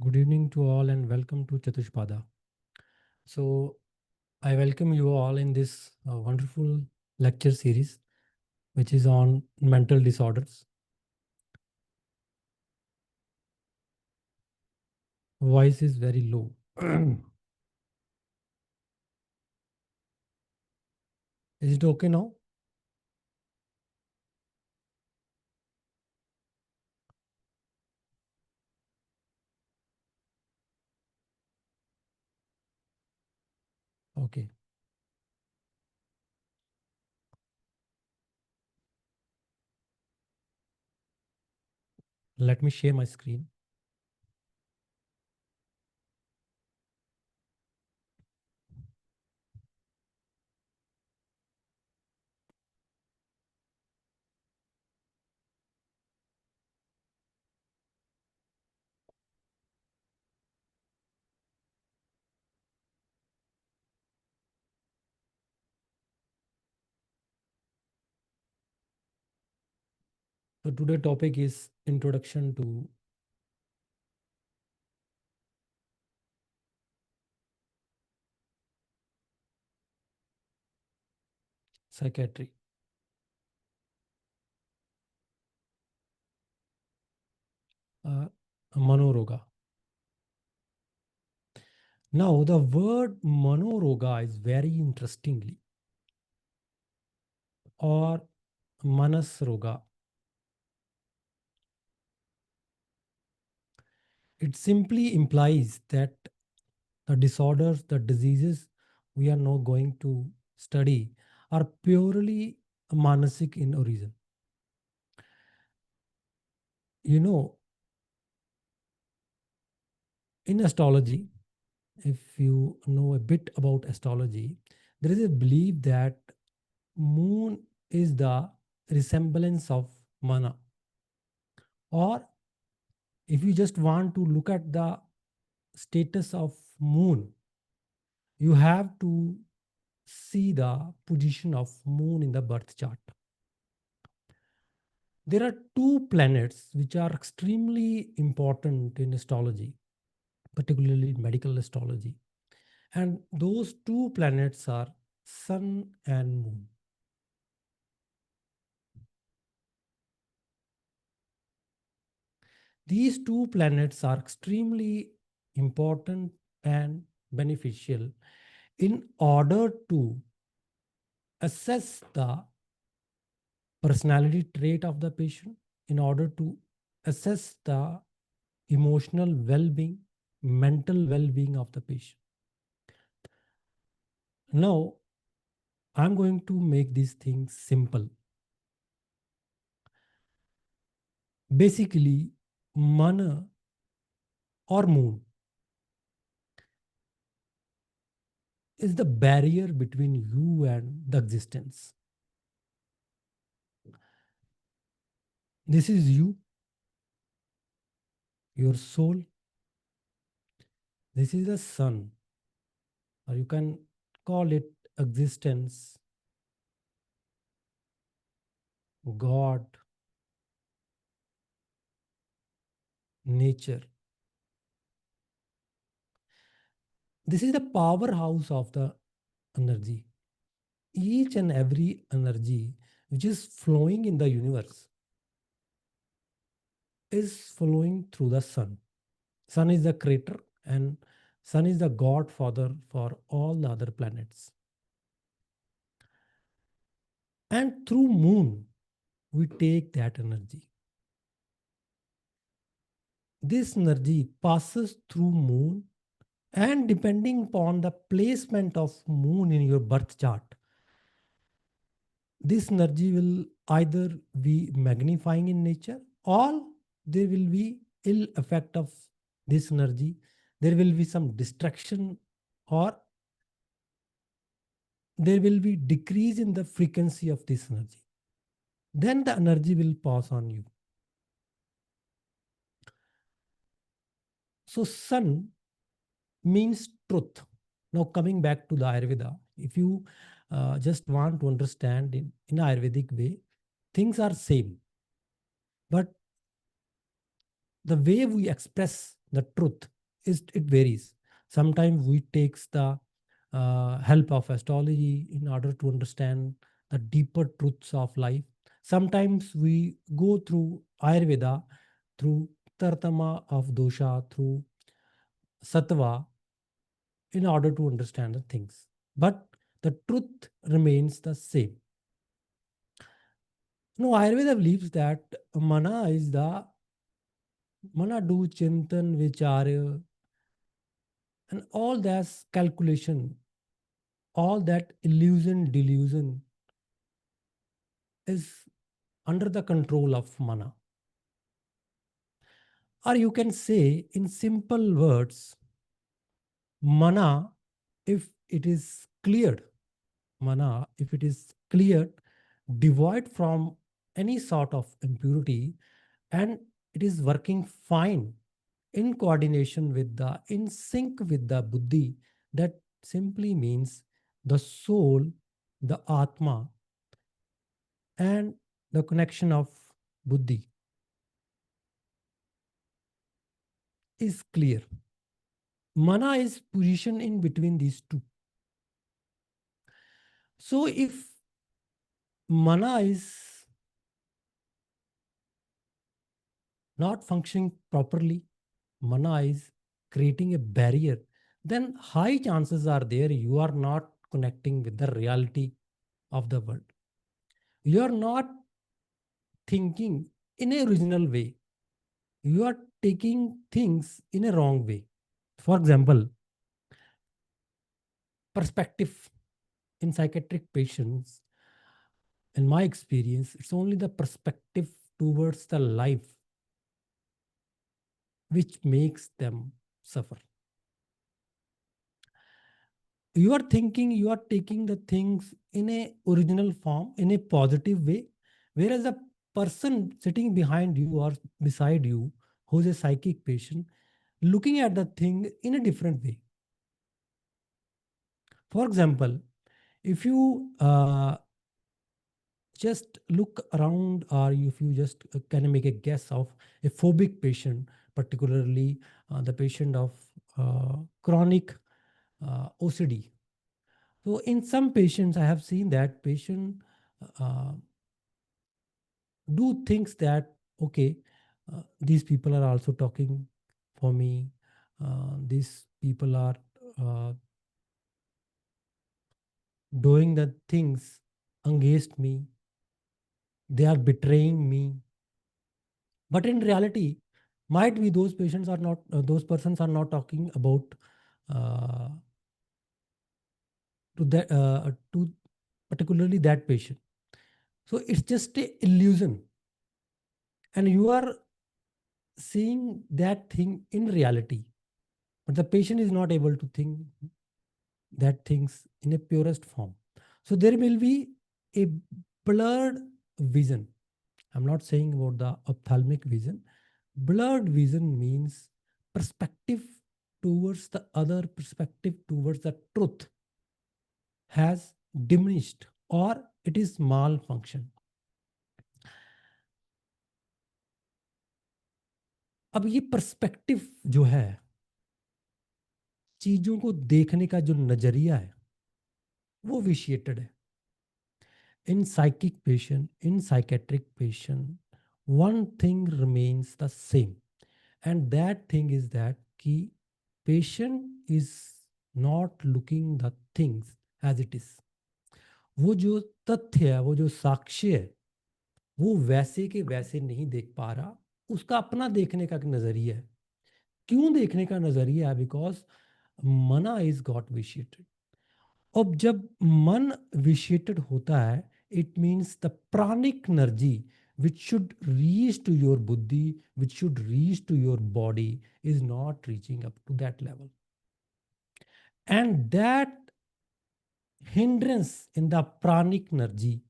Good evening to all and welcome to Chatushpada. So, I welcome you all in this wonderful lecture series, which is on mental disorders. Voice is very low. Is it okay now? Okay. Let me share my screen. So, today topic is introduction to psychiatry. Manoroga. Now, the word Manoroga is very interestingly, or Manasroga. It simply implies that the disorders, the diseases we are now going to study are purely manasic in origin. You know, in astrology, if you know a bit about astrology, there is a belief that moon is the resemblance of mana. Or if you just want to look at the status of moon, you have to see the position of moon in the birth chart. There are two planets which are extremely important in astrology, particularly medical astrology. And those two planets are Sun and Moon. These two planets are extremely important and beneficial in order to assess the personality trait of the patient, in order to assess the emotional well being, mental well being of the patient. Now, I'm going to make these things simple. Basically, mana or moon is the barrier between you and the existence. This is you, your soul. This is the sun, or you can call it existence, God, nature. This is the powerhouse of the energy. Each and every energy which is flowing in the universe is flowing through the sun. Sun is the creator and sun is the godfather for all the other planets. And through moon, we take that energy. This energy passes through moon, and depending upon the placement of moon in your birth chart, this energy will either be magnifying in nature, or there will be ill effect of this energy. There will be some distraction, or there will be decrease in the frequency of this energy. Then the energy will pass on you. So sun means truth. Now coming back to the Ayurveda, if you just want to understand in Ayurvedic way, things are same, but the way we express the truth it varies. Sometimes we takes the help of astrology in order to understand the deeper truths of life. Sometimes we go through Ayurveda, through Tartama of dosha, through Sattva, in order to understand the things. But the truth remains the same. No, Ayurveda believes that mana is the mana do chintan vicharya, and all that calculation, all that illusion delusion is under the control of mana. Or you can say in simple words, mana, if it is cleared, mana, if it is cleared, devoid from any sort of impurity, and it is working fine in coordination with the, in sync with the buddhi, that simply means the soul, the atma, and the connection of buddhi is clear. Mana is position in between these two. So if mana is not functioning properly, mana is creating a barrier, then high chances are there you are not connecting with the reality of the world. You are not thinking in a original way. You are taking things in a wrong way. For example, perspective in psychiatric patients, in my experience, it's only the perspective towards the life which makes them suffer. You are thinking, you are taking the things in a original form, in a positive way, whereas the person sitting behind you or beside you, who's a psychic patient, looking at the thing in a different way. For example, if you just look around, or if you just can make a guess of a phobic patient, particularly the patient of chronic OCD. So in some patients, I have seen that patient uh, do things that, okay, these people are also talking for me. These people are uh, doing the things against me. They are betraying me. But in reality, might be those patients are not, those persons are not talking about uh, to that, to particularly that patient. So it's just a illusion, and you are seeing that thing in reality, but the patient is not able to think that things in a purest form. So there will be a blurred vision. I'm not saying about the ophthalmic vision. Blurred vision means perspective towards the other, perspective towards the truth has diminished, or it is malfunction. अब ये perspective जो है, चीजों को देखने का जो नजरिया है, वो विशिएटेड है. In psychic patient, in psychiatric patient, one thing remains the same, and that thing is that ki patient is not looking the things as it is. वो जो तथ्य है, वो जो साक्ष्य है, वो वैसे के वैसे नहीं देख पा रहा. उसका अपना देखने का नजरिया है. क्यों देखने का नजरिया है? बिकॉज मना इज गॉट विशिएटेड. अब जब मन विशिएटेड होता है, it means the pranic energy which should reach to your buddhi, which should reach to your body, is not reaching up to that level. And that hindrance in the pranic energy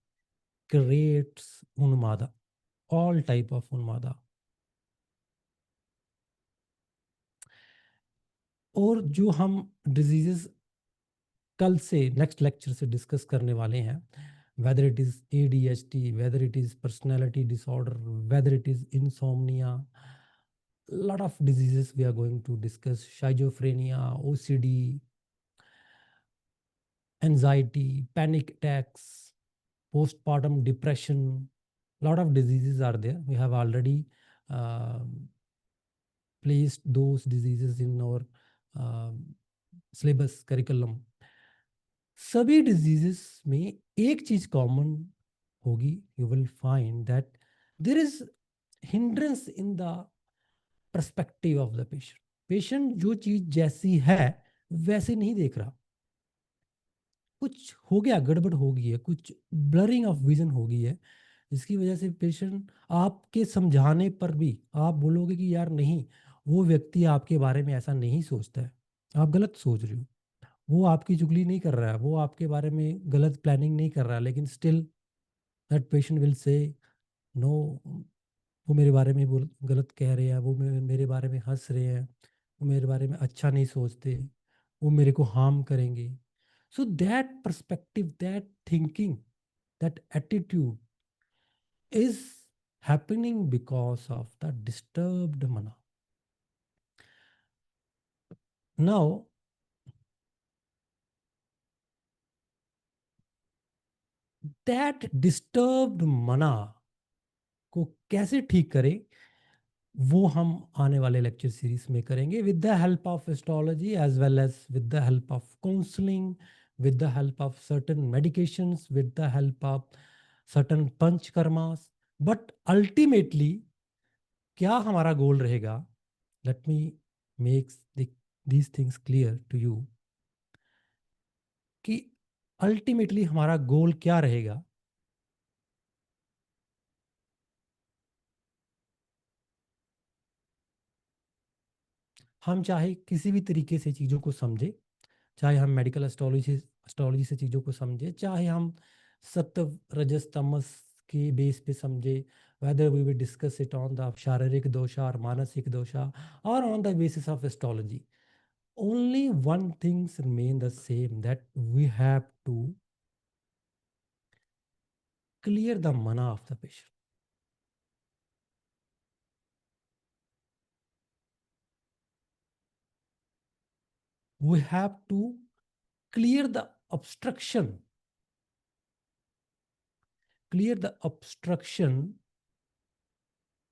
creates unmada, all type of unmada. और जो हम diseases कल से next lecture से discuss करने वाले हैं, whether it is ADHD, whether it is personality disorder, whether it is insomnia, lot of diseases we are going to discuss: schizophrenia, OCD, anxiety, panic attacks, postpartum depression. Lot of diseases are there. We have already placed those diseases in our syllabus curriculum. सभी diseases में एक चीज common होगी, you will find that there is hindrance in the perspective of the patient. Patient जो चीज जैसी है वैसे नहीं देख रहा, कुछ हो गया, गड़बड़ हो गई है, कुछ ब्लरिंग ऑफ विजन हो गई है. इसकी वजह से पेशेंट आपके समझाने पर भी आप बोलोगे कि यार नहीं, वो व्यक्ति आपके बारे में ऐसा नहीं सोचता है, आप गलत सोच रहे हो. वो आपकी चुगली नहीं कर रहा है, वो आपके बारे में गलत प्लानिंग नहीं कर रहा है, लेकिन still that patient will say no, वो मेरे बारे में बोल गलत कह रहे हैं, वो मेरे बारे में हंस रहे हैं, वो मेरे बारे में अच्छा नहीं सोचते, वो मेरे को हार्म करेंगे. So that perspective, that thinking, that attitude is happening because of the disturbed mana. Now, that disturbed mana को कैसे ठीक करें, वो हम आने वाले लेक्चर सीरीज में करेंगे with the help of astrology as well as with the help of counselling, with the help of certain medications, with the help of certain panchakarmas. But ultimately क्या हमारा गोल रहेगा? Let me make these things clear to you कि ultimately हमारा goal क्या रहेगा. हम चाहे किसी भी तरीके से चीज़ों को समझे, चाहे हम मेडिकल एस्ट्रोलॉजी से चीज़ों को समझे, चाहे हम सत्व रजस तमस के बेस पे समझे, whether we will discuss it on the शारीरिक दोषा और मानसिक दोषा or on the basis of astrology, only one things remain the same, that we have to clear the mana of the patient. We have to clear the obstruction, clear the obstruction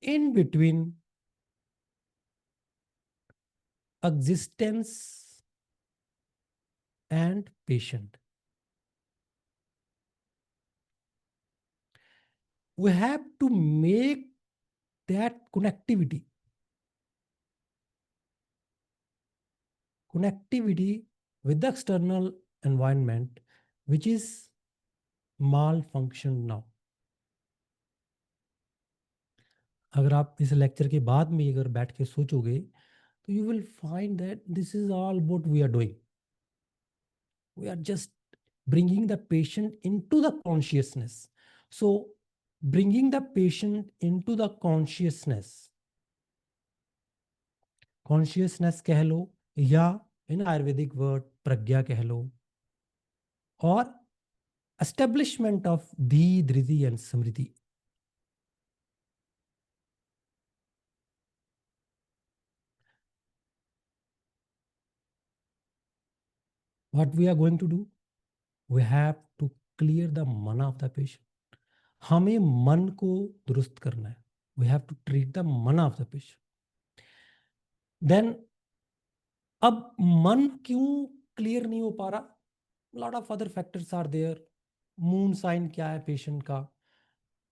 in between existence and patient. We have to make that connectivity with the external environment which is malfunctioned now. अगर आप इस lecture के बाद में अगर बैठ के सोचोगे तो you will find that this is all what we are doing. We are just bringing the patient into the consciousness. So, bringing the patient into the consciousness कह लो, या इन आयुर्वेदिक वर्ड प्रज्ञा कह लो, और establishment of धी, धृति and smriti. What we are going to do? We have to clear the mana of the patient. हमें मन को दुरुस्त करना है. We have to treat the mana of the patient. Then अब मन क्यों क्लियर नहीं हो पा रहा? Lot of other factors are there. Moon sign क्या है पेशेंट का?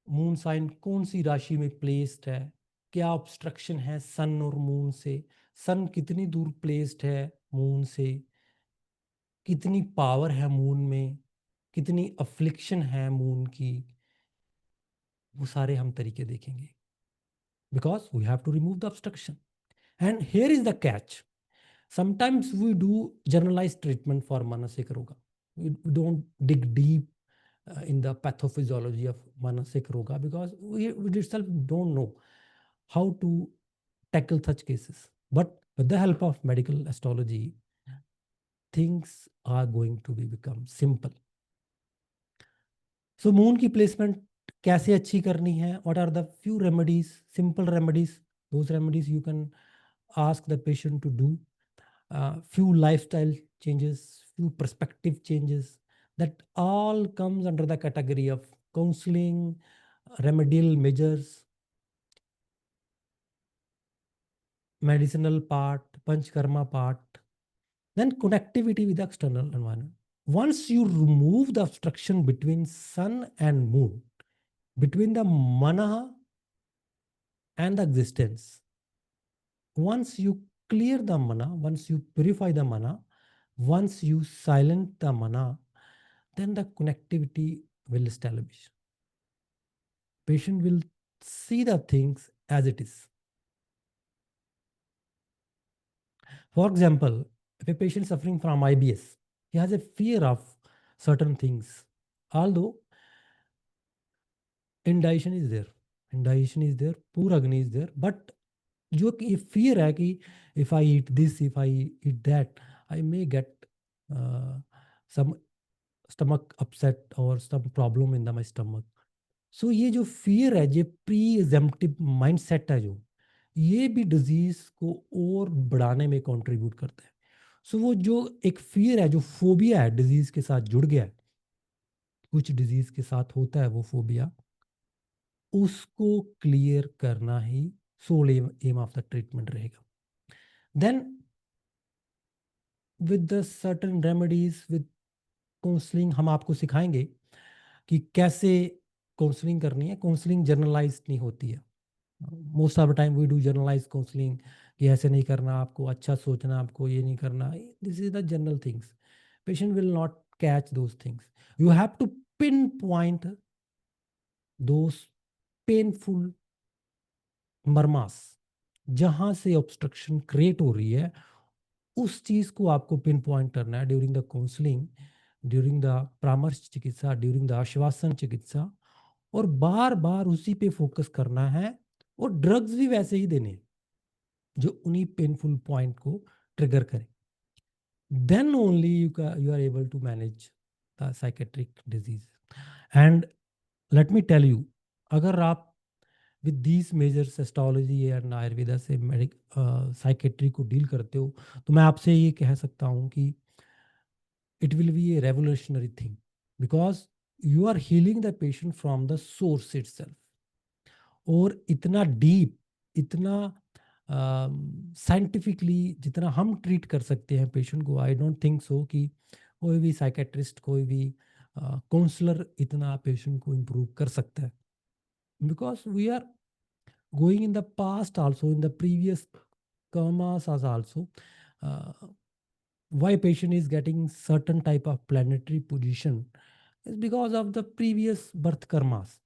मून साइन कौन सी राशि में प्लेस्ड है? क्या ऑब्स्ट्रक्शन है सन और मून से? सन कितनी दूर प्लेस्ड है मून से? कितनी पावर है मून में? कितनी अफ्लिक्शन है मून की? वो सारे हम तरीके देखेंगे, because we have to remove the obstruction. And here is the catch. Sometimes we do generalized treatment for Manasik Roga. We don't dig deep in the pathophysiology of Manasik Roga because we itself don't know how to tackle such cases. But with the help of medical astrology, things are going to become simple. So moon की placement कैसे अच्छी करनी है? What are the few remedies, simple remedies Those remedies you can ask the patient to do. Few lifestyle changes, few perspective changes, that all comes under the category of counseling, remedial measures, medicinal part, panchkarma part, then connectivity with the external environment. Once you remove the obstruction between sun and moon, between the mana and the existence, once you clear the mana, once you purify the mana, once you silence the mana, then the connectivity will establish. Patient will see the things as it is. For example, if a patient suffering from IBS, he has a fear of certain things. Although indigestion is there, poor agni is there, but जो कि fear है कि if I eat this, if I eat that, I may get some stomach upset or some problem in my stomach. So ये जो fear है, ये pre-exemptive mindset है, जो ये भी disease को और बढ़ाने में contribute करता है. सो वो जो एक fear है, जो phobia है, disease के साथ जुड़ गया है, कुछ disease के साथ होता है वो phobia, उसको क्लियर करना ही sole aim of the treatment रहेगा. Then with the certain remedies, with counselling, हम आपको सिखाएंगे कि कैसे काउंसलिंग करनी है. काउंसलिंग जर्नलाइज नहीं होती है. Most of the time we do generalise counselling कि ऐसे नहीं करना, आपको अच्छा सोचना, आपको ये नहीं करना. This is the general things. Patient will not catch those things. You have to pinpoint those painful marmas, जहां से ऑब्स्ट्रक्शन क्रिएट हो रही है, उस चीज को आपको पिन पॉइंट करना है during the counselling, during the परामर्श चिकित्सा, ड्यूरिंग द आश्वासन चिकित्सा, और बार बार उसी पे फोकस करना है. और ड्रग्स भी वैसे ही देने हैं जो उन्हीं पेनफुल पॉइंट को ट्रिगर करें. Then only you are able to manage the psychiatric disease. And let me tell you, अगर आप with these measures astrology and Ayurveda से साइकेट्री को डील करते हो, तो मैं आपसे ये कह सकता हूँ कि it will be a revolutionary thing, because you are healing the patient from the source itself. और इतना डीप, इतना साइंटिफिकली जितना हम ट्रीट कर सकते हैं पेशेंट को, आई डोंट थिंक सो कि कोई भी साइकेट्रिस्ट, कोई भी काउंसलर इतना पेशेंट को इम्प्रूव कर सकता है. Because we are going in the past also, in the previous karmas as also, why patient is getting certain type of planetary position is because of the previous birth karmas.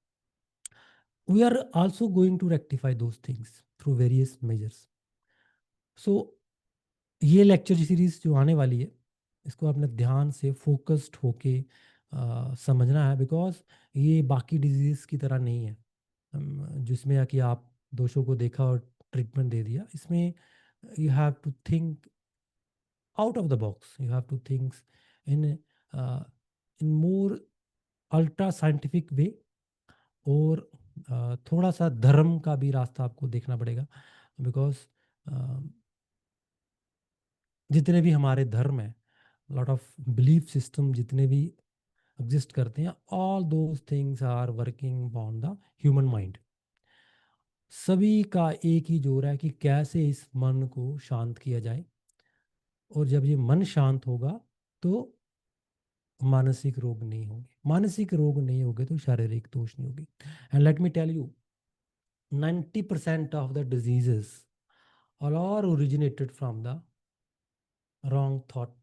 We are also going to rectify those things through various measures. So ये lecture series जो आने वाली है, इसको आपने ध्यान से focused होके समझना है, बिकॉज ये बाकी डिजीज की तरह नहीं है जिसमें कि आप दोषों को देखा और ट्रीटमेंट दे दिया. इसमें you have to think out of the box, you have to think in more ultra scientific way. और थोड़ा सा धर्म का भी रास्ता आपको देखना पड़ेगा, बिकॉज जितने भी हमारे धर्म हैं, लॉट ऑफ बिलीफ सिस्टम जितने भी एग्जिस्ट करते हैं, all those things are working on the human mind. सभी का एक ही जोर है कि कैसे इस मन को शांत किया जाए. और जब ये मन शांत होगा तो मानसिक रोग नहीं होंगे. मानसिक रोग नहीं होंगे तो शारीरिक दोष नहीं होगी. And let me tell you, 90% of the diseases all are originated from the wrong thought.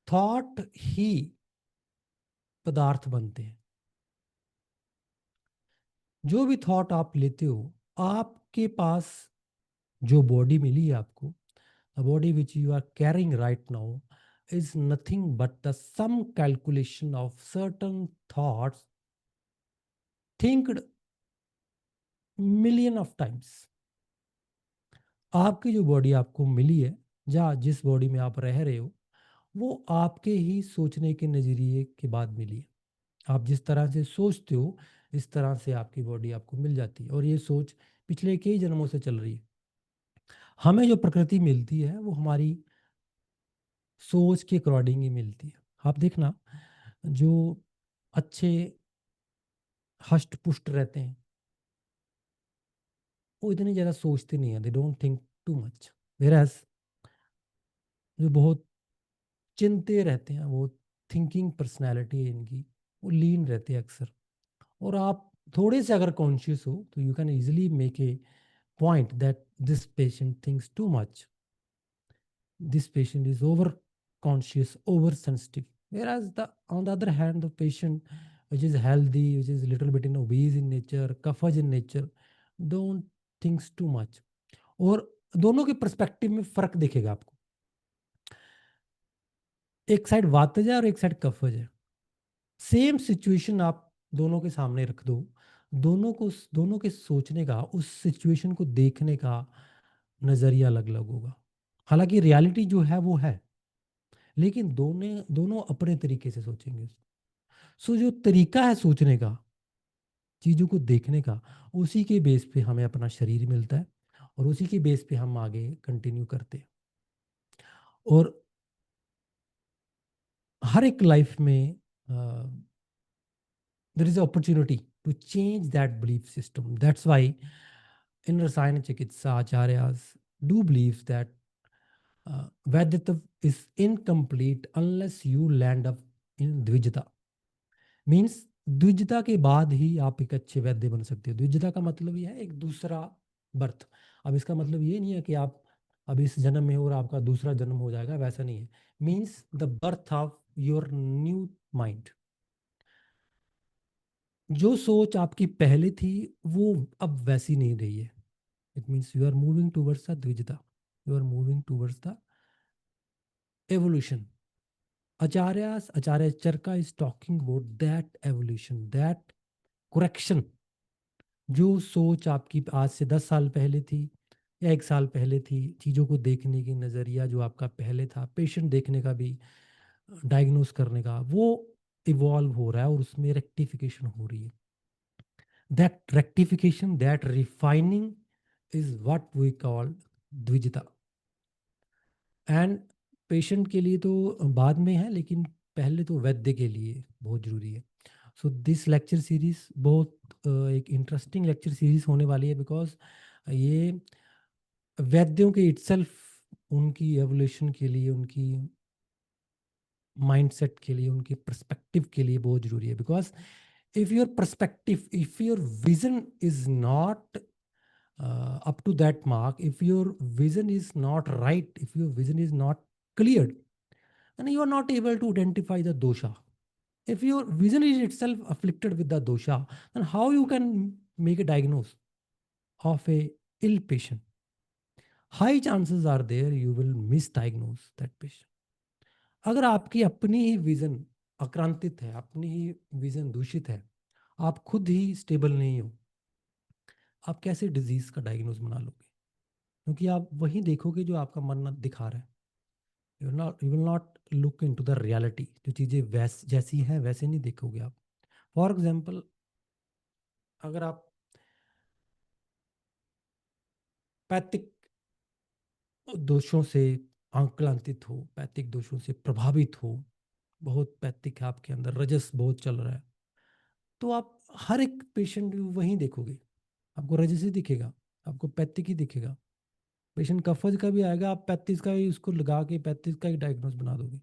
Thought ही पदार्थ बनते हैं. जो भी थॉट आप लेते हो, आपके पास जो बॉडी मिली है आपको, the body which you are carrying right now is nothing but the some calculation of certain thoughts thinked million of times. आपकी जो बॉडी आपको मिली है, जहाँ जिस बॉडी में आप रह रहे हो, वो आपके ही सोचने के नज़रिए के बाद मिली है. आप जिस तरह से सोचते हो, इस तरह से आपकी बॉडी आपको मिल जाती है। और ये सोच पिछले कई जन्मों से चल रही है। हमें जो प्रकृति मिलती है वो हमारी सोच के अकॉर्डिंग ही मिलती है। आप देखना, जो अच्छे हष्ट पुष्ट रहते हैं वो इतनी ज़्यादा सोचते नहीं है, they don't think too much. Whereas जो बहुत चिंते रहते हैं, वो थिंकिंग पर्सनैलिटी है इनकी, वो लीन रहते हैं अक्सर। और आप थोड़े से अगर कॉन्शियस हो तो you can easily make a point that this patient thinks too much, this patient is over conscious, over sensitive. Whereas the on the other hand, the patient which is healthy, which is little bit in obese in nature, कफज in nature, don't thinks too much. और दोनों के perspective में फर्क दिखेगा आपको। एक side वातज है और एक साइड कफज है। सेम सिचुएशन आप दोनों के सामने रख दो, दोनों के सोचने का, उस सिचुएशन को देखने का नजरिया अलग अलग होगा। हालांकि रियलिटी जो है वो है, लेकिन दोनों दोनों अपने तरीके से सोचेंगे। सो जो तरीका है सोचने का, चीज़ों को देखने का, उसी के बेस पे हमें अपना शरीर मिलता है और उसी के बेस पे हम आगे कंटिन्यू करते हैं। और हर एक लाइफ में there is opportunity to change that belief system. That's why in rasayan chikitsa acharyas do believe that vaidyatva is incomplete unless you land up in dwijata. Means द्विजता के बाद ही आप एक अच्छे वैद्य बन सकते हो। द्विजता का मतलब यह है एक दूसरा बर्थ। अब इसका मतलब ये नहीं है कि आप अब इस जन्म में हो और आपका दूसरा जन्म हो जाएगा, वैसा नहीं है। Means the birth of your new mind. जो सोच आपकी पहले थी वो अब वैसी नहीं रही है। It means you are moving towards the dwijata, you are moving towards the evolution. Acharya Charaka is talking about that evolution, that correction. जो सोच आपकी आज से 10 साल पहले थी या 1 साल पहले थी, चीज़ों को देखने की नज़रिया जो आपका पहले था, पेशेंट देखने का भी, डायग्नोस करने का, वो इवॉल्व हो रहा है और उसमें रेक्टिफिकेशन हो रही है। That rectification, that refining is what we call dwijata. And patient के लिए तो बाद में है, लेकिन पहले तो वैद्य के लिए बहुत ज़रूरी है। सो दिस लेक्चर सीरीज बहुत एक इंटरेस्टिंग लेक्चर सीरीज होने वाली है, बिकॉज ये वैद्यों के इटसेल्फ, उनकी एवोल्यूशन के लिए, उनकी माइंडसेट के लिए, उनके पर्सपेक्टिव के लिए बहुत ज़रूरी है। Because if your perspective, if your vision is not up to that mark, if your vision is not right, if your vision is not cleared, then you are not able to identify the dosha. If your vision is itself afflicted with the dosha, then how you can make a diagnosis of a ill patient? High chances are there you will misdiagnose that patient. अगर आपकी अपनी ही vision आक्रांतित है, अपनी ही vision दूषित है, आप खुद ही stable नहीं हो, आप कैसे डिजीज का डायग्नोस बना लोगे? क्योंकि आप वही देखोगे जो आपका मन ना दिखा रहा है। You will not look into the reality. जो चीज़ें वैस जैसी हैं वैसे नहीं देखोगे आप। फॉर एग्जांपल, अगर आप पैथिक दोषों से आक्रांतित हो, पैथिक दोषों से प्रभावित हो, बहुत पैथिक है आपके अंदर, रजस बहुत चल रहा है, तो आप हर एक पेशेंट वहीं देखोगे, आपको रजस ही दिखेगा, आपको पैथिक ही दिखेगा। पेशेंट कफज का भी आएगा, आप 35 का ही उसको लगा के 35 का ही डायग्नोस बना दोगे।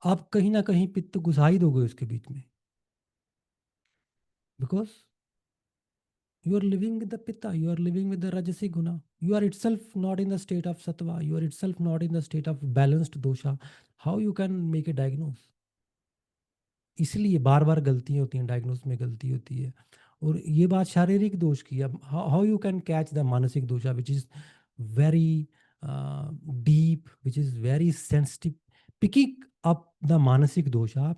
आप कहीं ना कहीं पित्त घुसा ही दोगे उसके बीच में, because you are living with the pitta, you are living with the rajasi guna, you are itself not in the state of sattva, you are itself not in the state of balanced dosha. How you can make a diagnose? इसलिए बार बार गलतियां होती हैं, diagnose में गलती होती है। और ये बात शारीरिक दोष की। अब how you can catch the mansik dosha which is very deep, which is very sensitive? Picking up the mansik dosha,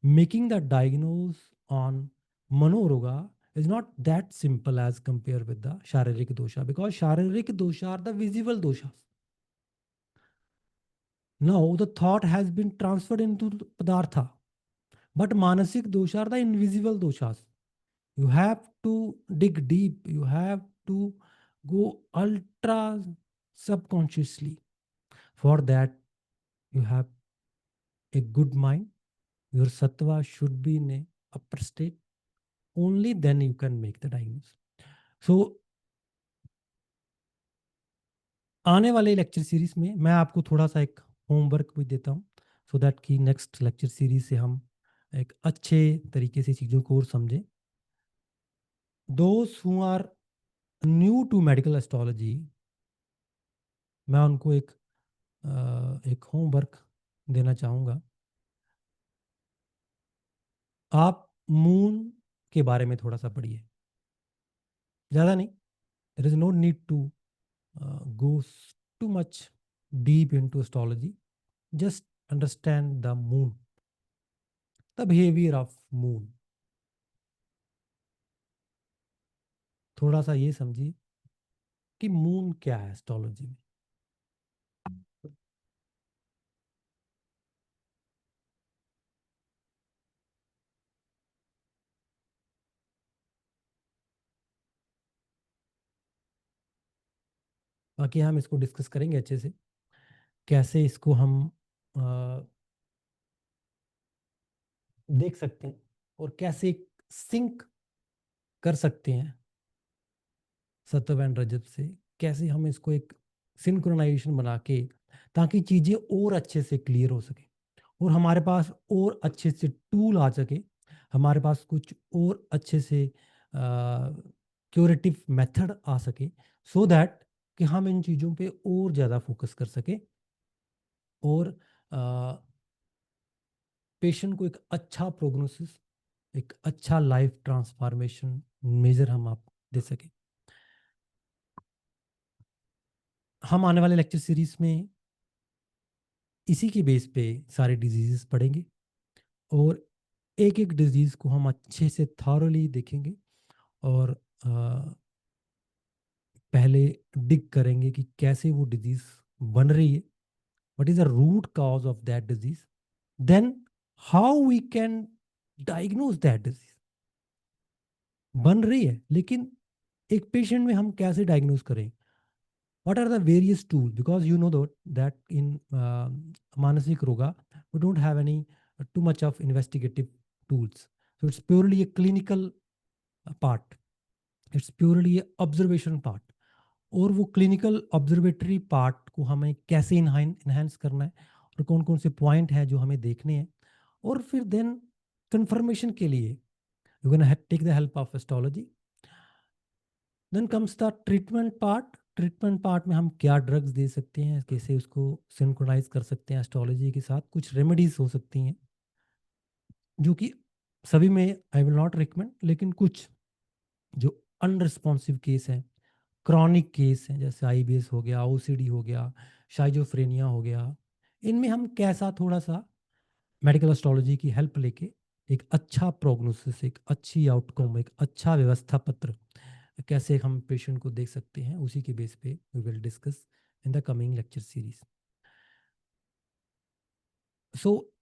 making the diagnose on manoroga is not that simple as compared with the sharirika dosha, because sharirika dosha are the visible doshas. Now the thought has been transferred into padartha. But manasik dosha are the invisible doshas. You have to dig deep. You have to go ultra subconsciously. For that, you have a good mind. Your sattva should be in a upper state. Only then you can make the diagnosis. So आने वाले lecture series में मैं आपको थोड़ा सा एक homework भी देता हूँ, सो दैट कि नेक्स्ट लेक्चर सीरीज से हम एक अच्छे तरीके से चीज़ों को और समझें. Those who are new to medical astrology, मैं उनको एक होमवर्क देना चाहूँगा. आप मून के बारे में थोड़ा सा पढ़िए, ज़्यादा नहीं. There is no need to go too much deep into astrology. Just understand the moon, the behavior of moon. थोड़ा सा ये समझिए कि मून क्या है एस्ट्रोलॉजी में. बाकी हम इसको डिस्कस करेंगे अच्छे से, कैसे इसको हम देख सकते हैं और कैसे सिंक कर सकते हैं सत्व एंड रजत से, कैसे हम इसको एक सिंक्रोनाइजेशन बना के, ताकि चीज़ें और अच्छे से क्लियर हो सके और हमारे पास और अच्छे से टूल आ सके, हमारे पास कुछ और अच्छे से क्यूरेटिव मेथड आ सके, सो दैट कि हम इन चीज़ों पे और ज़्यादा फोकस कर सके और पेशेंट को एक अच्छा प्रोग्नोसिस, एक अच्छा लाइफ ट्रांसफॉर्मेशन मेजर हम आप दे सके. हम आने वाले लेक्चर सीरीज में इसी के बेस पे सारे डिजीजेस पढ़ेंगे और एक एक डिजीज़ को हम अच्छे से थॉरली देखेंगे और पहले डिग करेंगे कि कैसे वो डिजीज़ बन रही है, what is the root cause of that disease, then how we can diagnose that disease. बन रही है लेकिन एक पेशेंट में हम कैसे डायग्नोज करें, what are the various tools, because you know that in manasik roga we don't have any too much of investigative tools, so it's purely a clinical part, it's purely a observation part. और वो clinical observatory part को हमें कैसे enhance करना है और कौन कौन से पॉइंट हैं जो हमें देखने हैं, और फिर देन कंफर्मेशन के लिए you can take the help of astrology. Then comes the treatment part. Treatment part में हम क्या ड्रग्स दे सकते हैं, कैसे उसको सिंक्रोनाइज कर सकते हैं एस्ट्रोलॉजी के साथ. कुछ रेमेडीज हो सकती हैं जो कि सभी में आई विल नॉट रिकमेंड, लेकिन कुछ जो अनरिस्पॉन्सिव केस हैं, क्रॉनिक केस हैं, जैसे आईबीएस हो गया, ओसीडी हो गया, शाइजोफ्रेनिया हो गया, इनमें हम कैसा थोड़ा सा मेडिकल एस्ट्रोलॉजी की हेल्प लेके एक अच्छा प्रोग्नोसिस, एक अच्छी आउटकम, एक अच्छा व्यवस्था पत्र कैसे हम पेशेंट को देख सकते हैं, उसी के बेस पे we will discuss in the coming lecture series. So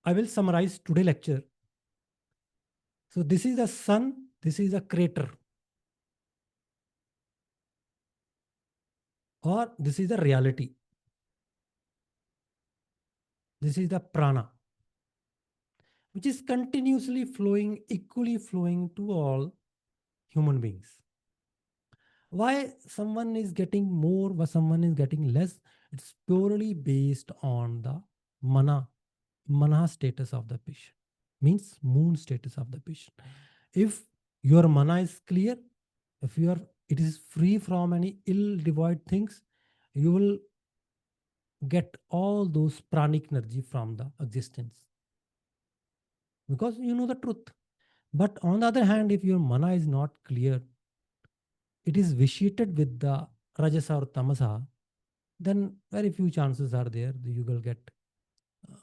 I will summarise today lecture. So this is the sun, this is the creator, और this is the reality, this is the prana which is continuously flowing, equally flowing to all human beings. Why someone is getting more, why someone is getting less, it's purely based on the mana status of the patient, means moon status of the patient. If your mana is clear, if you are, it is free from any ill devoid things, you will get all those pranic energy from the existence, because you know the truth. But on the other hand, if your mana is not clear, it is vitiated with the rajasa or tamasa, then very few chances are there that you will get uh,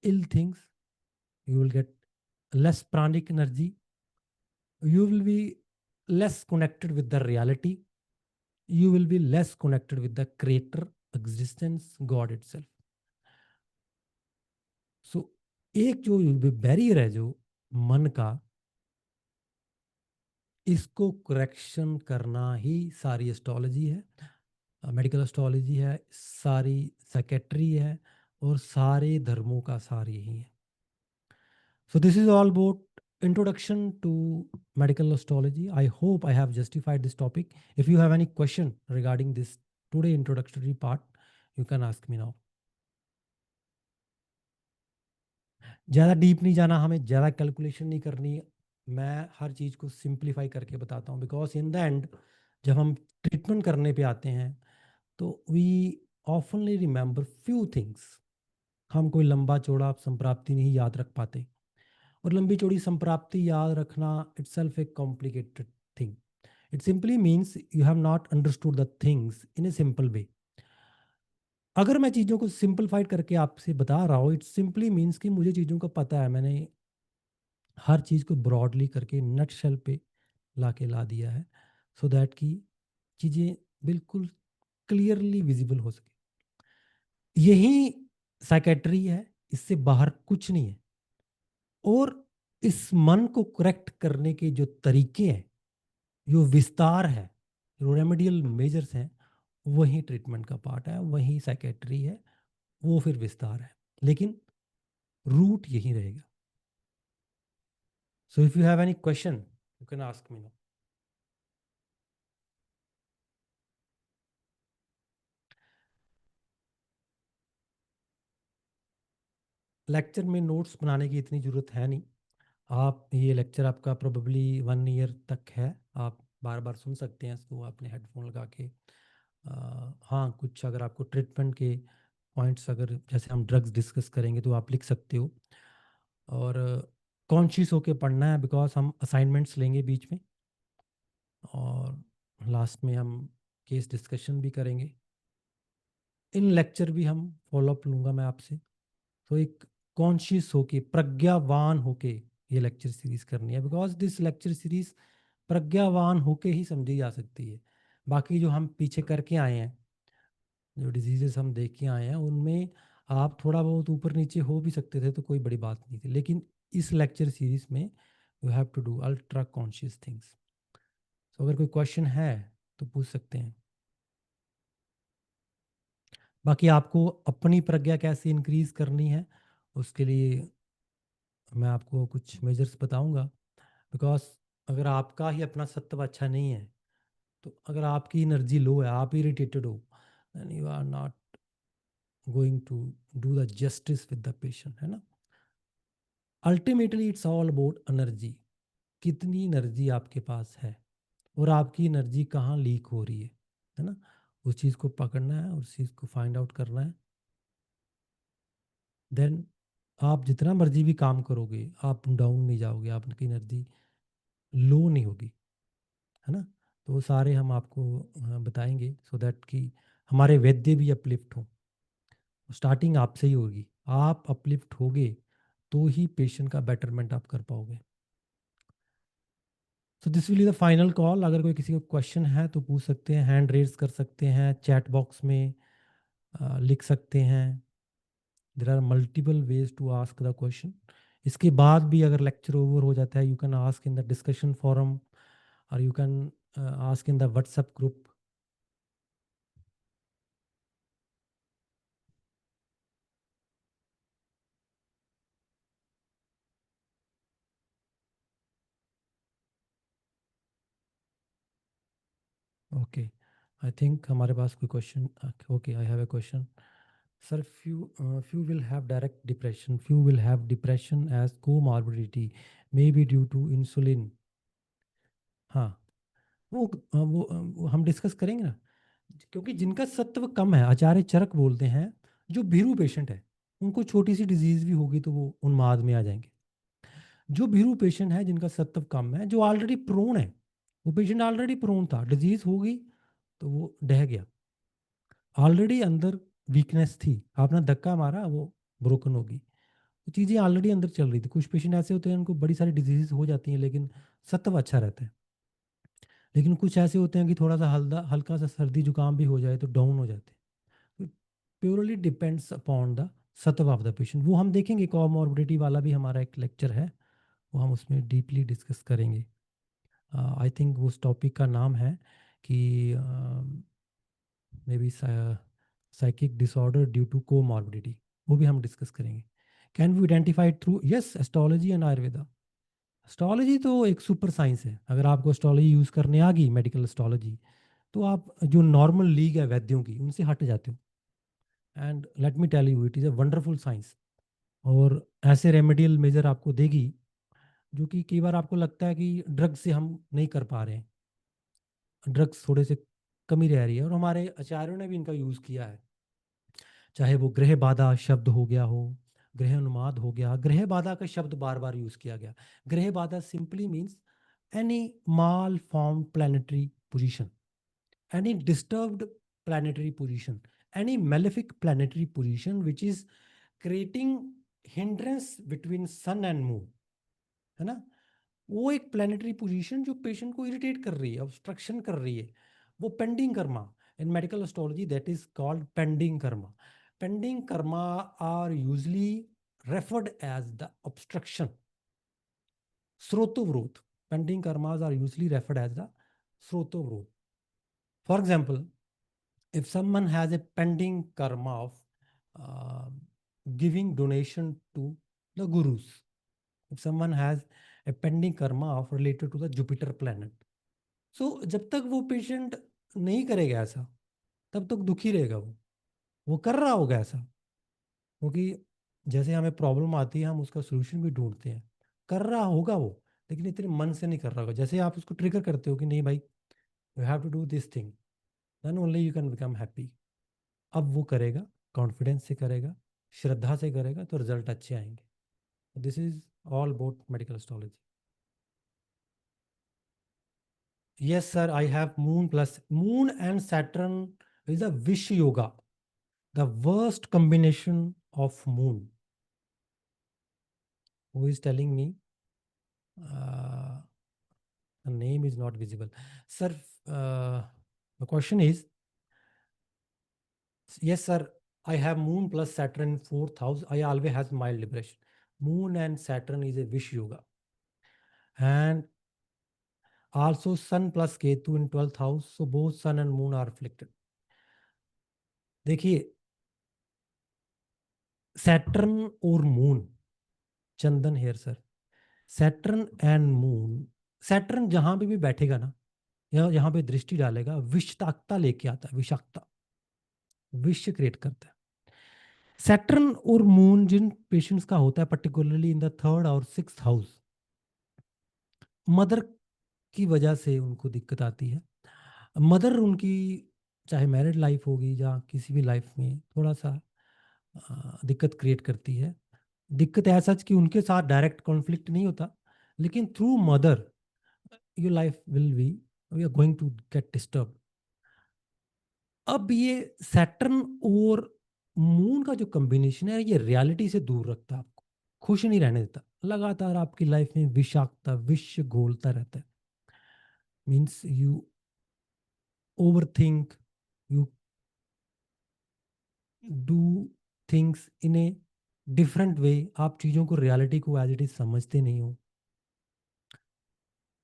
ill things, you will get less pranic energy, you will be less connected with the reality, you will be less connected with the creator, existence, God itself. So एक जो barrier है जो मन का, इसको correction करना ही सारी astrology है, मेडिकल एस्ट्रोलॉजी है, सारी साइकेट्री है, और सारे धर्मों का सार यही है. So this is all about introduction to medical astrology. I hope I have justified this topic. If you have any question regarding this today introductory part, you can ask me now. ज़्यादा deep नहीं जाना, हमें ज़्यादा calculation नहीं करनी. मैं हर चीज़ को simplify करके बताता हूँ, बिकॉज इन द एंड जब हम ट्रीटमेंट करने पे आते हैं तो we oftenly remember few things. हम कोई लंबा चौड़ा संप्राप्ति नहीं याद रख पाते, और लंबी चौड़ी संप्राप्ति याद रखना itself A complicated thing. It simply means you have not understood the things in a simple way. अगर मैं चीज़ों को सिंपलीफाइड करके आपसे बता रहा हूँ, इट सिंपली मीन्स कि मुझे चीज़ों का पता है, मैंने हर चीज़ को ब्रॉडली करके नट शेल पे ला दिया है, सो दैट कि चीज़ें बिल्कुल क्लियरली विजिबल हो सके. यही साइकेट्री है, इससे बाहर कुछ नहीं है. और इस मन को करेक्ट करने के जो तरीके हैं, जो विस्तार है, जो रेमेडियल मेजर्स हैं, वही ट्रीटमेंट का पार्ट है, वही साइकेट्री है, वो फिर विस्तार है, लेकिन रूट यही रहेगा. So if you have any question you can ask me now. Lecture में नोट्स बनाने की इतनी ज़रूरत है नहीं. आप ये लेक्चर आपका प्रोबेबली 1 ईयर तक है, आप बार बार सुन सकते हैं इसको अपने हेडफोन लगा के. हाँ, कुछ अगर आपको ट्रीटमेंट के पॉइंट्स, अगर जैसे हम ड्रग्स डिस्कस करेंगे तो आप लिख सकते हो. और कॉन्शियस होके पढ़ना है, बिकॉज हम असाइनमेंट्स लेंगे बीच में, और लास्ट में हम केस डिस्कशन भी करेंगे. इन लेक्चर भी हम फॉलोअप लूँगा मैं आपसे. तो एक कॉन्शियस होके, प्रज्ञावान होके ये लेक्चर सीरीज करनी है, बिकॉज दिस लेक्चर सीरीज प्रज्ञावान होके ही समझी जा सकती है. बाकी जो हम पीछे करके आए हैं, जो डिजीजेस हम देख के आए हैं, उनमें आप थोड़ा बहुत ऊपर नीचे हो भी सकते थे तो कोई बड़ी बात नहीं थी, लेकिन इस लेक्चर सीरीज में you have to do ultra conscious things. तो अगर कोई क्वेश्चन है तो पूछ सकते हैं. बाकी आपको अपनी प्रज्ञा कैसे इंक्रीज करनी है, उसके लिए मैं आपको कुछ मेजर्स बताऊंगा. बिकॉज अगर आपका ही अपना सत्व अच्छा नहीं है, तो अगर आपकी एनर्जी लो है, आप इरिटेटेड हो, then you are not going to do the justice with the patient, है ना. Ultimately it's all about energy. कितनी एनर्जी आपके पास है और आपकी एनर्जी कहाँ लीक हो रही है ना. उस चीज़ को पकड़ना है, उस चीज़ को फाइंड आउट करना है. देन आप जितना मर्जी भी काम करोगे, आप डाउन नहीं जाओगे, आपकी एनर्जी लो नहीं होगी, है ना. तो वो सारे हम आपको बताएंगे, सो दैट कि हमारे वैद्य भी अपलिफ्ट हों. स्टार्टिंग आपसे ही होगी. आप अपलिफ्ट होगे तो ही पेशेंट का बेटरमेंट आप कर पाओगे. So this will be the final call. अगर कोई किसी को क्वेश्चन है तो पूछ सकते हैं, हैंड रेज कर सकते हैं, चैट बॉक्स में लिख सकते हैं. There are multiple ways to ask the question. इसके बाद भी अगर लेक्चर ओवर हो जाता है, you can ask in the discussion forum, और you can ask in the WhatsApp group. Okay, I think हमारे पास कोई question. Okay, I have a question. Sir, few will have direct depression, few will have depression as comorbidity, maybe due to insulin. हाँ, वो हम discuss करेंगे ना. क्योंकि जिनका सत्व कम है, आचार्य चरक बोलते हैं, जो भीरू पेशेंट है, उनको छोटी सी डिजीज भी होगी तो वो उन्माद में आ जाएंगे. जो भीरू पेशेंट है, जिनका सत्व कम है, जो ऑलरेडी प्रोन है, वो पेशेंट ऑलरेडी प्रोन था, डिजीज हो गई तो वो ढह गया. ऑलरेडी अंदर वीकनेस थी, आपने धक्का मारा, वो ब्रोकन होगी. तो चीज़ें ऑलरेडी अंदर चल रही थी. कुछ पेशेंट ऐसे होते हैं उनको बड़ी सारी डिजीज हो जाती हैं, लेकिन सत्व अच्छा रहता है. लेकिन कुछ ऐसे होते हैं कि थोड़ा सा हल्का सा सर्दी जुकाम भी हो जाए तो डाउन हो जाते हैं. तो प्योरली डिपेंड्स अपॉन द सत्व ऑफ द पेशेंट, वो हम देखेंगे, कोमॉर्बिडिटी वाला भी हमारा एक लेक्चर है, वो हम उसमें डीपली डिस्कस करेंगे। आई थिंक उस टॉपिक का नाम है कि may be psychic disorder due to comorbidity, वो भी हम डिस्कस करेंगे। Can we identified through, yes, astrology and Ayurveda. Astrology तो एक सुपर साइंस है, अगर आपको एस्ट्रोलॉजी यूज़ करने आ गई, मेडिकल एस्ट्रोलॉजी, तो आप जो नॉर्मल लीग है वैद्यों की, उनसे हट जाते हो। And let me tell you, it is a wonderful science, और ऐसे रेमेडियल मेजर आपको देगी जो कि कई बार आपको लगता है कि ड्रग्स से हम नहीं कर पा रहे हैं, ड्रग्स थोड़े से कमी रह रही है, और हमारे आचार्यों ने भी इनका यूज़ किया है। चाहे वो ग्रह बाधा शब्द हो गया हो, ग्रह अनुमाद हो गया, ग्रह बाधा का शब्द बार बार यूज़ किया गया। Graha badha simply means any malform planetary position, any disturbed planetary position, any malefic planetary position which is creating hindrance between sun and moon, है ना। वो एक प्लानिटरी पोजीशन जो पेशेंट को इरिटेट कर रही है, ऑब्स्ट्रक्शन कर रही है, वो pending karma, in medical astrology that is called pending karma. Pending karma are usually referred as the obstruction, srotovarodh. Pending karmas are usually referred as the srotovarodh. For example, if someone has a pending karma of uh, giving donation to the gurus, if someone has a pending karma of related to the Jupiter planet, so जब तक वो patient नहीं करेगा ऐसा, तब तक दुखी रहेगा। वो कर रहा होगा ऐसा, क्योंकि जैसे हमें प्रॉब्लम आती है हम उसका सोल्यूशन भी ढूंढते हैं, कर रहा होगा वो, लेकिन इतने मन से नहीं कर रहा होगा। जैसे आप उसको ट्रिगर करते हो कि नहीं भाई, you have to do this thing, then only you can become happy. अब वो करेगा, कॉन्फिडेंस से करेगा, श्रद्धा से करेगा, तो रिजल्ट अच्छे आएंगे। This is all about medical astrology. Yes sir, I have moon plus moon and Saturn is a wish yoga, the worst combination of moon. Who is telling me the name is not visible, sir? The question is, yes sir, I have moon plus Saturn in 4th house, I always has mild depression. Moon and Saturn is a wish yoga, and also sun plus Ketu in 12th house, so both sun and moon are afflicted. देखिए, Saturn और moon, Chandan here sir, Saturn and moon, Saturn जहां पे भी बैठेगा ना, या जहां पे दृष्टि डालेगा, विषाक्तता लेके आता है, विषाक्तता, विष क्रिएट करता है। सैटर्न और मून जिन पेशेंट्स का होता है, पर्टिकुलरली इन द 3rd और 6th हाउस, मदर की वजह से उनको दिक्कत आती है। मदर उनकी, चाहे मैरिड लाइफ होगी या किसी भी लाइफ में, थोड़ा सा दिक्कत क्रिएट करती है। दिक्कत ऐसा कि उनके साथ डायरेक्ट कॉन्फ्लिक्ट नहीं होता, लेकिन through mother your life will be, we are going to get disturb. अब ये सैटर्न और मून का जो कॉम्बिनेशन है, ये रियलिटी से दूर रखता है आपको, खुश नहीं रहने देता, लगातार आपकी लाइफ में विषाक्तता, विष घोलता रहता है। Means you over think, you do things in a different way, आप चीज़ों को, रियलिटी को एज इट इज समझते नहीं हो।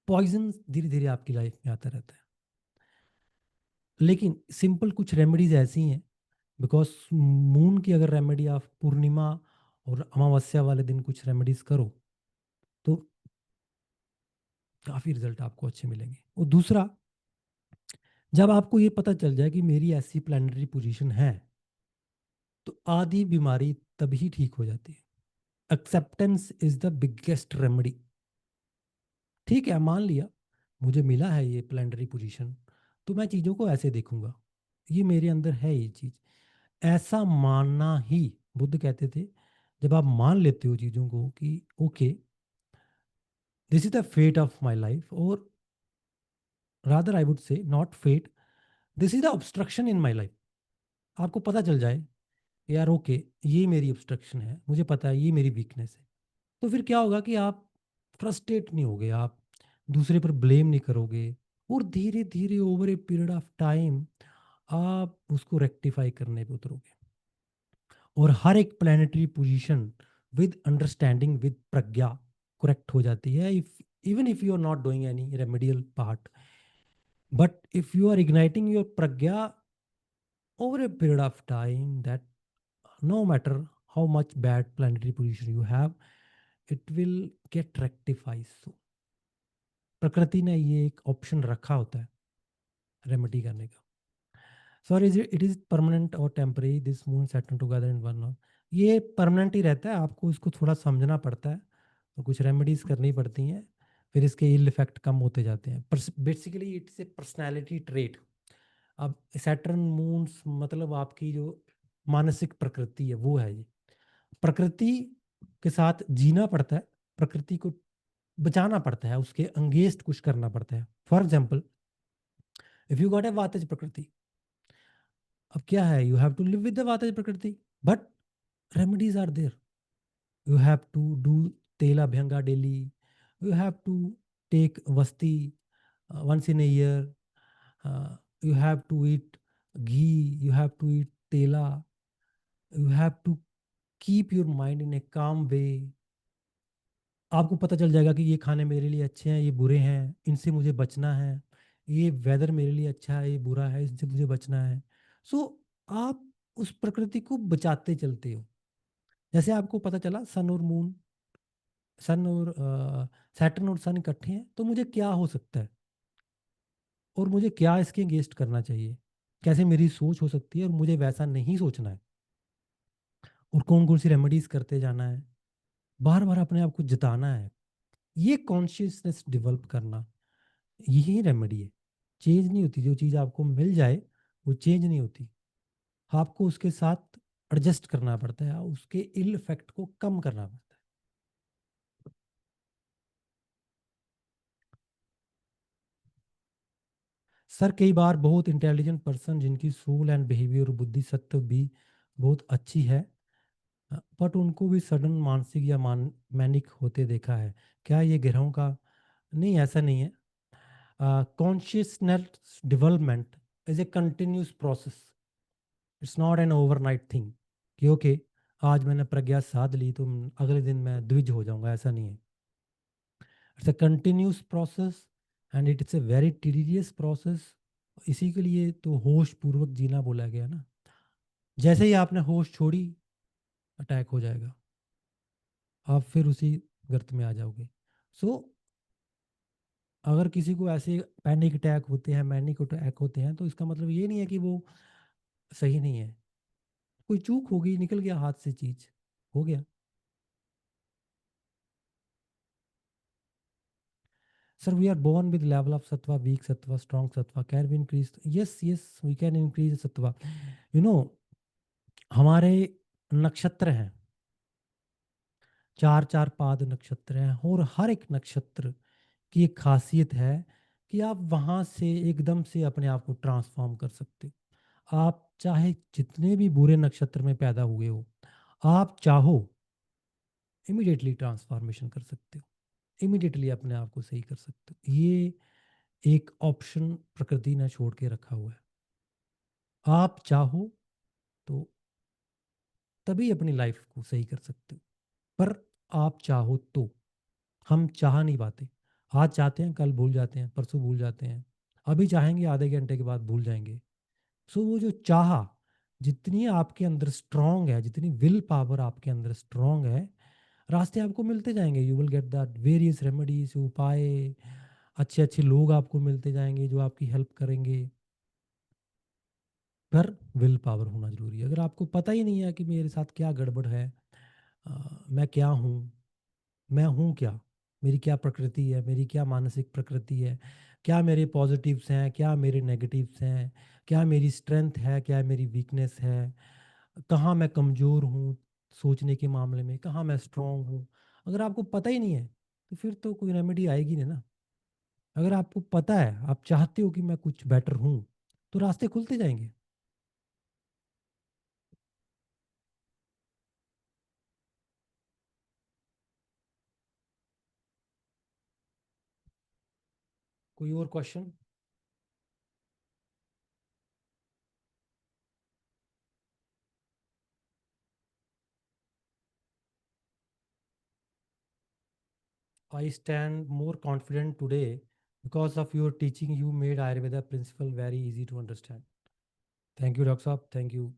पॉइजन धीरे धीरे आपकी लाइफ में आता रहता है। लेकिन सिंपल कुछ रेमेडीज ऐसी हैं, बिकॉज मून की अगर रेमेडी आप पूर्णिमा और अमावस्या वाले दिन कुछ रेमेडीज करो, तो काफ़ी रिजल्ट आपको अच्छे मिलेंगे। और दूसरा, जब आपको ये पता चल जाए कि मेरी ऐसी प्लानिटरी पोजीशन है, तो आधी बीमारी तभी ठीक हो जाती है। Acceptance is the biggest remedy. ठीक है, मान लिया मुझे मिला है ये प्लानिटरी पोजीशन, तो मैं चीज़ों को ऐसे देखूंगा, ये मेरे अंदर है ये चीज़, ऐसा मानना ही, बुद्ध कहते थे, जब आप मान लेते हो चीज़ों को कि okay, this is the fate of my life, और rather I would say not fate, this is the obstruction in my life. आपको पता चल जाए यार ओके, ये मेरी ऑब्स्ट्रक्शन है, मुझे पता है ये मेरी वीकनेस है, तो फिर क्या होगा कि आप फ्रस्ट्रेट नहीं होगे, आप दूसरे पर ब्लेम नहीं करोगे, और धीरे धीरे over a period of time आप उसको रेक्टिफाई करने पे उतरोगे। और हर एक planetary position with understanding with प्रज्ञा करेक्ट हो जाती है, if even if you are not doing any remedial part, but if you are igniting your प्रज्ञा over a period of time, that no matter how much bad planetary position you have, it will get rectified. So प्रकृति ने ये एक option रखा होता है remedy करने का। सॉर इट इज परमानेंट और temporary this moon Saturn together in one, ये परमानेंट ही रहता है, आपको इसको थोड़ा समझना पड़ता है और कुछ रेमेडीज करनी पड़ती हैं, फिर इसके इल इफेक्ट कम होते जाते हैं। Basically it's a personality trait. अब सैटर्न मून्स मतलब आपकी जो मानसिक प्रकृति है वो है ये। प्रकृति के साथ जीना पड़ता है, प्रकृति को बचाना पड़ता है, उसके अंगेंस्ट कुछ करना पड़ता है। For example, if you got a vataj prakriti, अब क्या है, you have to live with the vataj prakriti, but remedies are there. You have to do tel abhyanga daily, you have to take vasti once in a year, you have to eat ghee, you have to eat tela, you have to keep your mind in a calm way। आपको पता चल जाएगा कि ये खाने मेरे लिए अच्छे हैं, ये बुरे हैं, इनसे मुझे बचना है, ये वेदर मेरे लिए अच्छा है, ये बुरा है, इससे मुझे बचना है। सो आप उस प्रकृति को बचाते चलते हो। जैसे आपको पता चला सन और मून, सन और सैटर्न और सन इकट्ठे हैं, तो मुझे क्या हो सकता है और मुझे क्या इसके अगेंस्ट करना चाहिए, कैसे मेरी सोच हो सकती है और मुझे वैसा नहीं सोचना है, और कौन कौन सी रेमेडीज करते जाना है, बार बार अपने आप को जताना है। ये कॉन्शियसनेस डेवलप करना, यही रेमेडी है। चेंज नहीं होती, जो चीज़ आपको मिल जाए वो चेंज नहीं होती, आपको उसके साथ एडजस्ट करना पड़ता है, उसके इल इफेक्ट को कम करना पड़ता है। सर कई बार बहुत इंटेलिजेंट पर्सन जिनकी सोल एंड बिहेवियर बुद्धि सत्व भी बहुत अच्छी है, बट उनको भी सडन मानसिक या मैनिक होते देखा है, क्या ये ग्रहों का? नहीं, ऐसा नहीं है। Consciousness development is a continuous process, it's not an overnight thing कि ओके आज मैंने प्रज्ञा साध ली तो अगले दिन मैं द्विज हो जाऊंगा, ऐसा नहीं है। It's a continuous process and it's a very tedious process. इसी के लिए तो होश पूर्वक जीना बोला गया ना। जैसे ही आपने होश छोड़ी, अटैक हो जाएगा, आप फिर उसी गर्त में आ जाओगे। सो अगर किसी को ऐसे पैनिक अटैक होते हैं, मैनिक अटैक होते हैं, तो इसका मतलब ये नहीं है कि वो सही नहीं है, कोई चूक होगी, निकल गया हाथ से, चीज हो गया। Sir we are born with level of sattva, weak sattva, strong sattva, can be increase? Yes yes, we can increase sattva. You know, हमारे नक्षत्र हैं, चार चार पाद नक्षत्र हैं, और हर एक नक्षत्र की एक खासियत है कि आप वहां से एकदम से अपने आप को ट्रांसफॉर्म कर सकते हो। आप चाहे जितने भी बुरे नक्षत्र में पैदा हुए हो, आप चाहो इमिडिएटली ट्रांसफॉर्मेशन कर सकते हो, इमिडिएटली अपने आप को सही कर सकते हो। ये एक ऑप्शन प्रकृति ने छोड़ के रखा हुआ है। आप चाहो तो तभी अपनी लाइफ को सही कर सकते हो, पर आप चाहो तो। हम चाह नहीं पाते, आज चाहते हैं कल भूल जाते हैं, परसों भूल जाते हैं, अभी चाहेंगे आधे घंटे के बाद भूल जाएंगे। सो वो जो चाह जितनी आपके अंदर स्ट्रांग है, जितनी विल पावर आपके अंदर स्ट्रांग है, रास्ते आपको मिलते जाएंगे। You will get that various remedies, उपाय, अच्छे अच्छे लोग आपको मिलते जाएंगे जो आपकी हेल्प करेंगे। पर विल पावर होना जरूरी है। अगर आपको पता ही नहीं है कि मेरे साथ क्या गड़बड़ है, मैं क्या हूँ, मैं हूँ क्या, मेरी क्या प्रकृति है, मेरी क्या मानसिक प्रकृति है, क्या मेरे पॉजिटिव्स हैं, क्या मेरे नेगेटिव्स हैं, क्या मेरी स्ट्रेंथ है, क्या मेरी वीकनेस है, कहाँ मैं कमज़ोर हूँ सोचने के मामले में, कहाँ मैं स्ट्रांग हूँ। अगर आपको पता ही नहीं है तो फिर तो कोई रेमेडी आएगी नहीं ना। अगर आपको पता है, आप चाहते हो कि मैं कुछ बेटर हूँ, तो रास्ते खुलते जाएंगे। कोई और question? I stand more confident today because of your teaching. You made Ayurveda principle very easy to understand. Thank you, Dr. Saab. Thank you.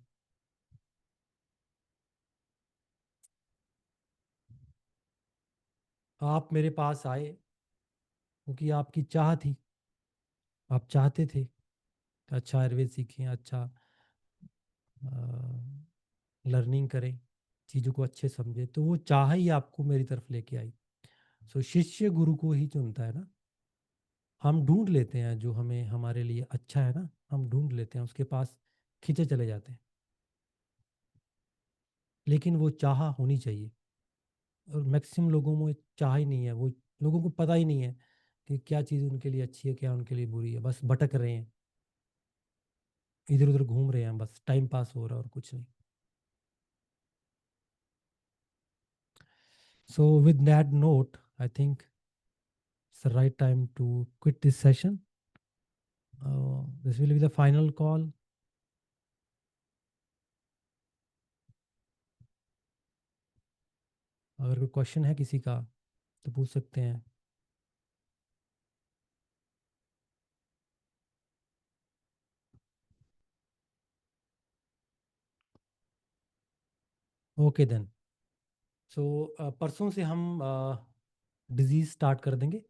आप मेरे पास आए क्योंकि आपकी चाह थी, आप चाहते थे कि अच्छा आयुर्वेद सीखें, अच्छा लर्निंग करें, चीज़ों को अच्छे समझे, तो वो चाह ही आपको मेरी तरफ लेके आई। सो शिष्य गुरु को ही चुनता है ना। हम ढूंढ लेते हैं जो हमें हमारे लिए अच्छा है ना, हम ढूंढ लेते हैं, उसके पास खींचे चले जाते हैं, लेकिन वो चाह होनी चाहिए। और मैक्सिमम लोगों में चाह ही नहीं है, वो लोगों को पता ही नहीं है कि क्या चीज़ उनके लिए अच्छी है, क्या उनके लिए बुरी है, बस भटक रहे हैं, इधर उधर घूम रहे हैं, बस टाइम पास हो रहा है और कुछ नहीं। So with that note I think it's the right time to quit this session. This will be the final call. अगर कोई क्वेश्चन है किसी का तो पूछ सकते हैं. Okay then. सो परसों से हम डिजीज़ स्टार्ट कर देंगे.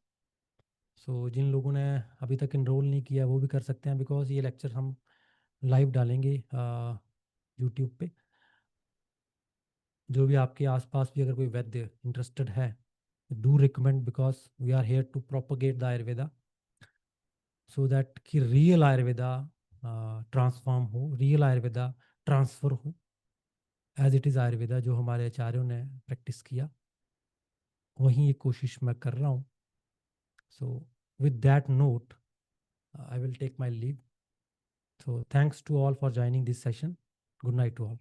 सो जिन लोगों ने अभी तक इनरोल नहीं किया वो भी कर सकते हैं, बिकॉज ये लेक्चर हम लाइव डालेंगे यूट्यूब पे. जो भी आपके आसपास भी अगर कोई वैद्य इंटरेस्टेड है, do recommend, because we are here to propagate the Ayurveda, so that कि रियल आयुर्वेदा ट्रांसफॉर्म हो, रियल आयुर्वेदा ट्रांसफ़र हो, एज इट इज़ आयुर्वेदा जो हमारे आचार्यों ने प्रैक्टिस किया, वहीं एक कोशिश मैं कर रहा हूँ. सो with that note I will take my leave. So thanks to all for joining this session. Good night to all.